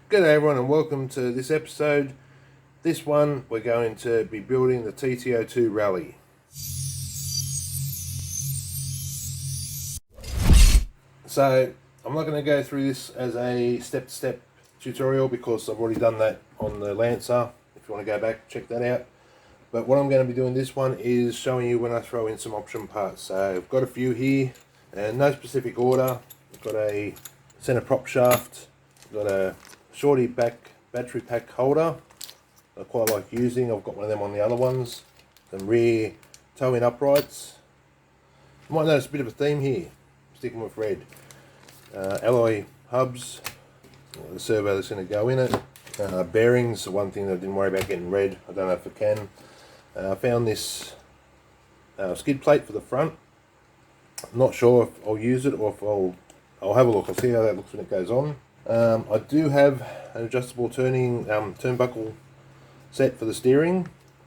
G'day everyone and welcome to this episode. This one we're going to be building the TT-02 Rally. So I'm not going to go through this as a step-to-step tutorial because I've already done that on the Lancer. If you want to go back, check that out. But what I'm going to be doing this one is showing you when I throw in some option parts. So I've got a few here and no specific order. I've got a center prop shaft, I've got a shorty back battery pack holder I quite like using. I've got one of them on the other ones. Some rear toe-in uprights. You might notice a bit of a theme here, sticking with red. Alloy hubs, the servo that's going to go in it. Bearings, the one thing that I didn't worry about getting red. I don't know if I can. I found this skid plate for the front. I'm not sure if I'll use it or if I'll have a look. I'll see how that looks when it goes on. I do have an adjustable turnbuckle set for the steering,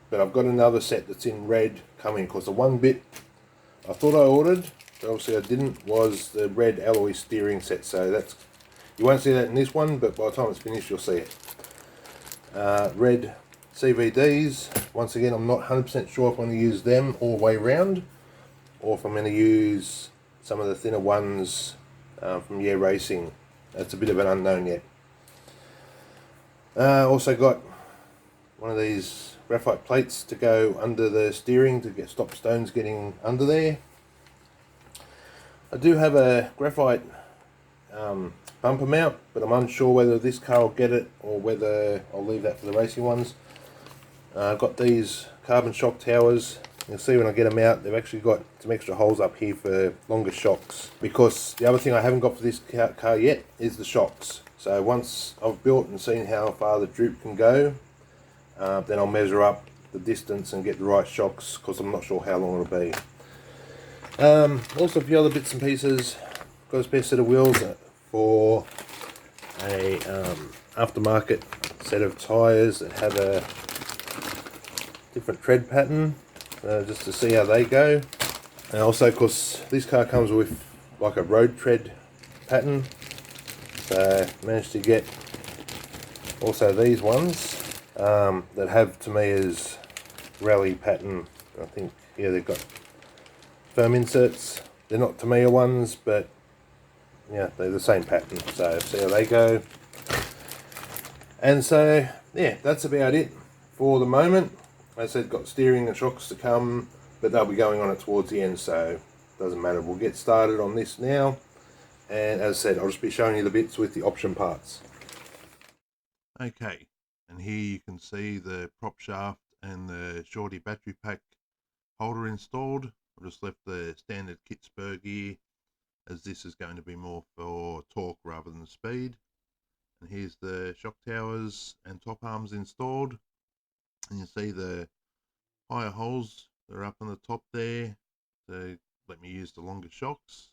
but I've got another set that's in red coming because the one bit I thought I ordered, but obviously I didn't, was the red alloy steering set. So that's, you won't see that in this one, but by the time it's finished you'll see it. Red CVDs, once again I'm not 100% sure if I'm going to use them all the way around or if I'm going to use some of the thinner ones from Yeah Racing. That's a bit of an unknown yet. Also got one of these graphite plates to go under the steering to stop stones getting under there. I do have a graphite bumper mount, but I'm unsure whether this car will get it or whether I'll leave that for the racing ones. I've got these carbon shock towers. You'll see when I get them out, they've actually got some extra holes up here for longer shocks, because the other thing I haven't got for this car yet is the shocks. So once I've built and seen how far the droop can go, then I'll measure up the distance and get the right shocks, because I'm not sure how long it'll be. Also a few other bits and pieces. Got a spare set of wheels for a aftermarket set of tyres that have a different tread pattern, just to see how they go. And also because this car comes with like a road tread pattern, so I managed to get also these ones that have Tamiya's rally pattern. I think, yeah, they've got foam inserts. They're not Tamiya ones, but yeah, they're the same pattern, so see how they go. And so yeah, that's about it for the moment. As I said, got steering and shocks to come, but they'll be going on it towards the end, so it doesn't matter. We'll get started on this now, and as I said, I'll just be showing you the bits with the option parts. Okay, and here you can see the prop shaft and the shorty battery pack holder installed. I've just left the standard kit spur gear, as this is going to be more for torque rather than speed. And here's the shock towers and top arms installed, and you see the higher holes that are up on the top there to let me use the longer shocks.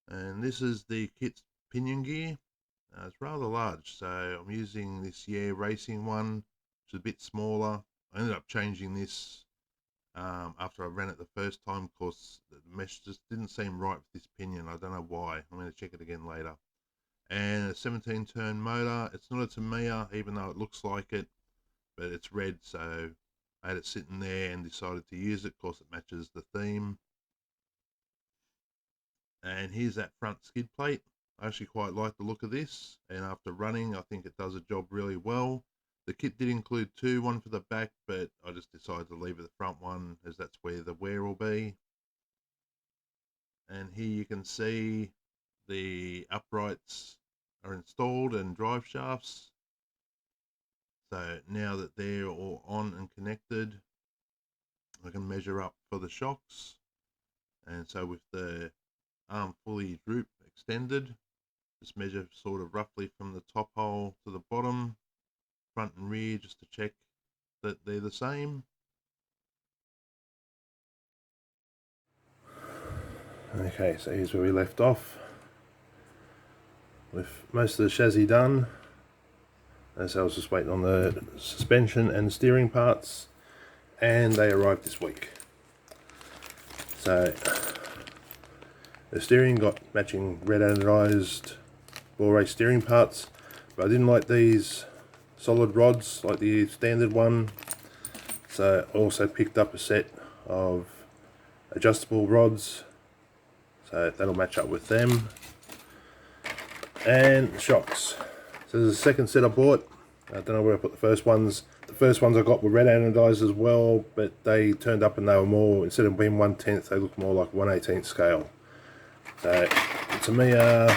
And this is the kit's pinion gear. It's rather large, so I'm using this Yeah Racing one, which is a bit smaller. I ended up changing this after I ran it the first time, because the mesh just didn't seem right with this pinion. I don't know why. I'm going to check it again later. And a 17 turn motor. It's not a Tamiya, even though it looks like it, but it's red, so I had it sitting there and decided to use it because it matches the theme. And here's that front skid plate. I actually quite like the look of this, and after running I think it does a job really well. The kit did include two, one for the back, but I just decided to leave it the front one as that's where the wear will be. And here you can see the uprights are installed and drive shafts. So now that they're all on and connected, I can measure up for the shocks. And so with the arm fully droop extended, just measure sort of roughly from the top hole to the bottom, front and rear, just to check that they're the same. Okay, so here's where we left off, with most of the chassis done. As I was just waiting on the suspension and steering parts, and they arrived this week. So the steering got matching red anodized ball race steering parts. But I didn't like these solid rods like the standard one, so I also picked up a set of adjustable rods, so that'll match up with them. And shocks. So there's a second set I bought. I don't know where I put the first ones. The first ones I got were red anodized as well, but they turned up and they were more, instead of being 1/10, they look more like 1/18 scale. So the Tamiya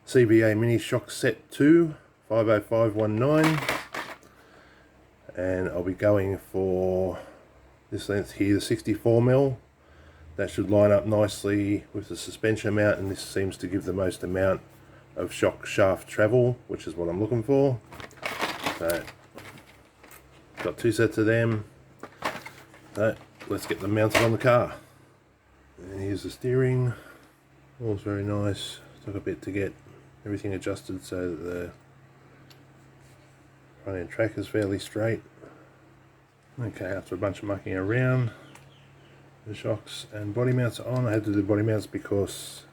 CBA Mini Shock Set 2 50519, and I'll be going for this length here, the 64mm. That should line up nicely with the suspension mount, and this seems to give the most amount of shock shaft travel, which is what I'm looking for. So got two sets of them. So let's get them mounted on the car. And here's the steering. All's very nice. Took a bit to get everything adjusted so that the front end track is fairly straight. Okay, after a bunch of mucking around, the shocks and body mounts are on. I had to do body mounts because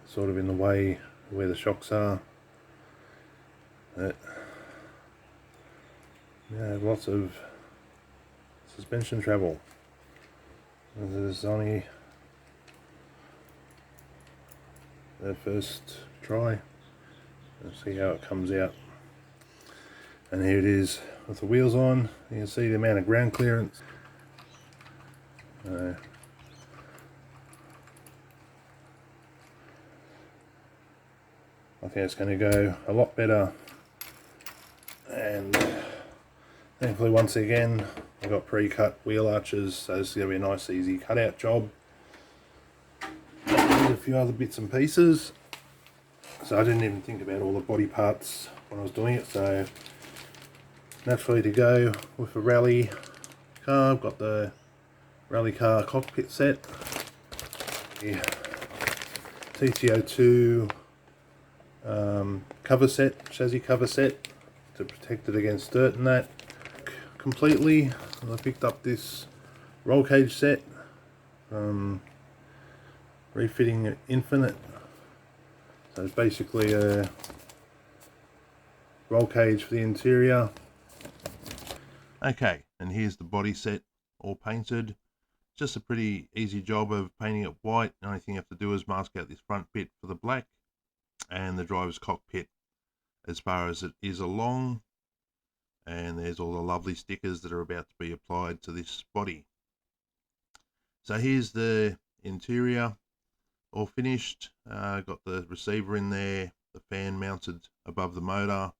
it's sort of in the way where the shocks are. But yeah, lots of suspension travel. This is only the first try. Let's see how it comes out. And here it is with the wheels on. You can see the amount of ground clearance. I think it's going to go a lot better, and thankfully once again I've got pre-cut wheel arches, so this is going to be a nice easy cutout job. There's a few other bits and pieces, so I didn't even think about all the body parts when I was doing it. So naturally, to go with a rally car, I've got the rally car cockpit set, the TT-02 cover set, chassis cover set to protect it against dirt and that completely. And I picked up this roll cage set from Refitting Infinite. So it's basically a roll cage for the interior. Okay, and here's the body set all painted. Just a pretty easy job of painting it white. The only thing you have to do is mask out this front bit for the black, and the driver's cockpit as far as it is along, and there's all the lovely stickers that are about to be applied to this body. So here's the interior all finished. Got the receiver in there, the fan mounted above the motor,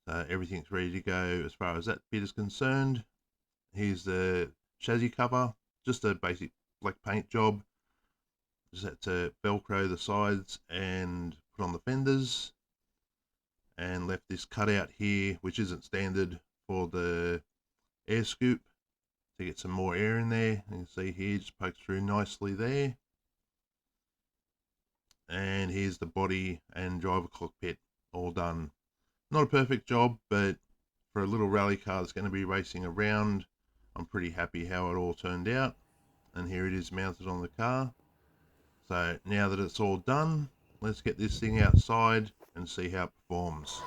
everything's ready to go as far as that bit is concerned. Here's the chassis cover, just a basic black paint job. Just had to velcro the sides and put on the fenders, and left this cutout here, which isn't standard, for the air scoop to get some more air in there. You can see here, just pokes through nicely there. And here's the body and driver cockpit all done. Not a perfect job, but for a little rally car that's going to be racing around, I'm pretty happy how it all turned out. And here it is mounted on the car. So now that it's all done, let's get this thing outside and see how it performs.